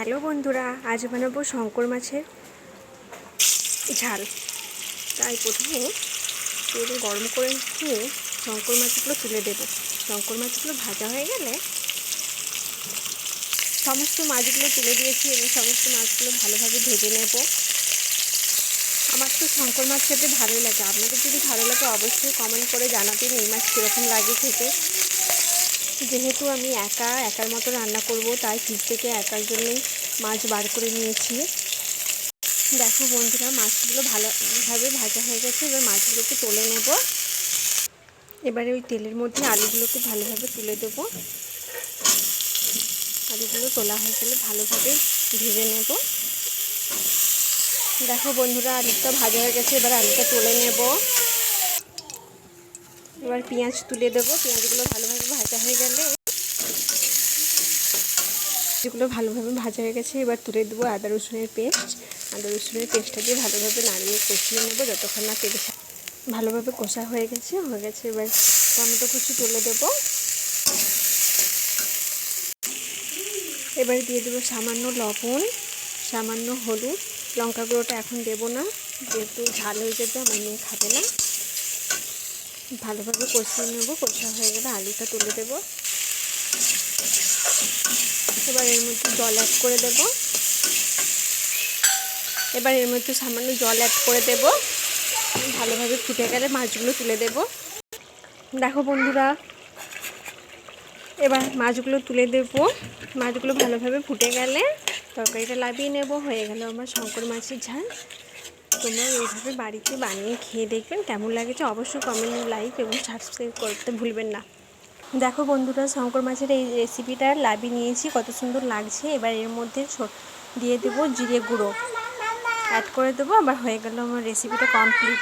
Hello বন্ধুরা, আজ বানাবো শঙ্কর মাছের ঝাল। তাই প্রথমে তেল গরম করে নিয়ে শঙ্কর মাছগুলো তুলে দেব। শঙ্কর মাছগুলো ভাজা হয়ে গেলে সমস্ত মাছগুলো তুলে দিয়েছি এবং সমস্ত মাছগুলো ভালোভাবে ভেজে নেব। আমার তো শঙ্কর মাছ খেতে ভালোই লাগে। আপনাদের যদি ভালো লাগে অবশ্যই কমেন্ট করে জানাবেন এই মাছ কীরকম লাগে খেতে। যেহেতু আমি একার মতো রান্না করব, তাই ফ্রিজ থেকে একার জন্যই মাছ বার করে নিয়েছি। দেখো বন্ধুরা, মাছগুলো ভালোভাবে ভাজা হয়ে গেছে। এবার মাছগুলোকে তুলে নেব। এবারে ওই তেলের মধ্যে আলুগুলোকে ভালোভাবে তুলে দেব। আলুগুলো তোলা হয়ে গেলে ভালোভাবে ভেজে নেব। দেখো বন্ধুরা, আলুটা ভাজা হয়ে গেছে। এবার আলুটা তুলে নেব। এবার পেঁয়াজ তুলে দেবো। পেঁয়াজগুলো ভালোভাবে ভাজা হয়ে গেলে যেগুলো ভালোভাবে ভাজা হয়ে গেছে এবার তুলে দেবো আদা রসুনের পেস্টটা দিয়ে ভালোভাবে নাড়িয়ে কষিয়ে নেব যতক্ষণ না তেল ভালোভাবে কষা হয়ে গেছে। এবার টমেটো কুচি তুলে দেবো। এবার দিয়ে দেবো সামান্য লবণ, সামান্য হলুদ। লঙ্কা গুঁড়োটা এখন দেবো না, যেহেতু ঝাল হয়ে যাবে, আমার মেয়ে খাবে না। ভালোভাবে কষিয়ে নেব। কষা হয়ে গেলে আলুটা তুলে দেবো। এবার এর মধ্যে জল অ্যাড করে দেব। সামান্য জল অ্যাড করে দেব। ভালোভাবে ফুটে গেলে মাছগুলো তুলে দেব। দেখো বন্ধুরা, এবার মাছগুলো তুলে দেব। মাছগুলো ভালোভাবে ফুটে গেলে তরকারিটা নামিয়ে নেব। হয়ে গেল আমার শঙ্কর মাছের ঝাল। তোমরা এইভাবে বাড়িতে বানিয়ে খেয়ে দেখবেন কেমন লাগেছে। অবশ্যই কমেন্ট, লাইক এবং সাবস্ক্রাইব করতে ভুলবেন না। দেখো বন্ধুরা, শঙ্কর মাছের এই রেসিপিটা নামিয়ে নিয়েছি, কত সুন্দর লাগছে। এবার এর মধ্যে দিয়ে দেবো জিরে গুঁড়ো অ্যাড করে দেবো। আবার হয়ে গেল আমার রেসিপিটা কমপ্লিট।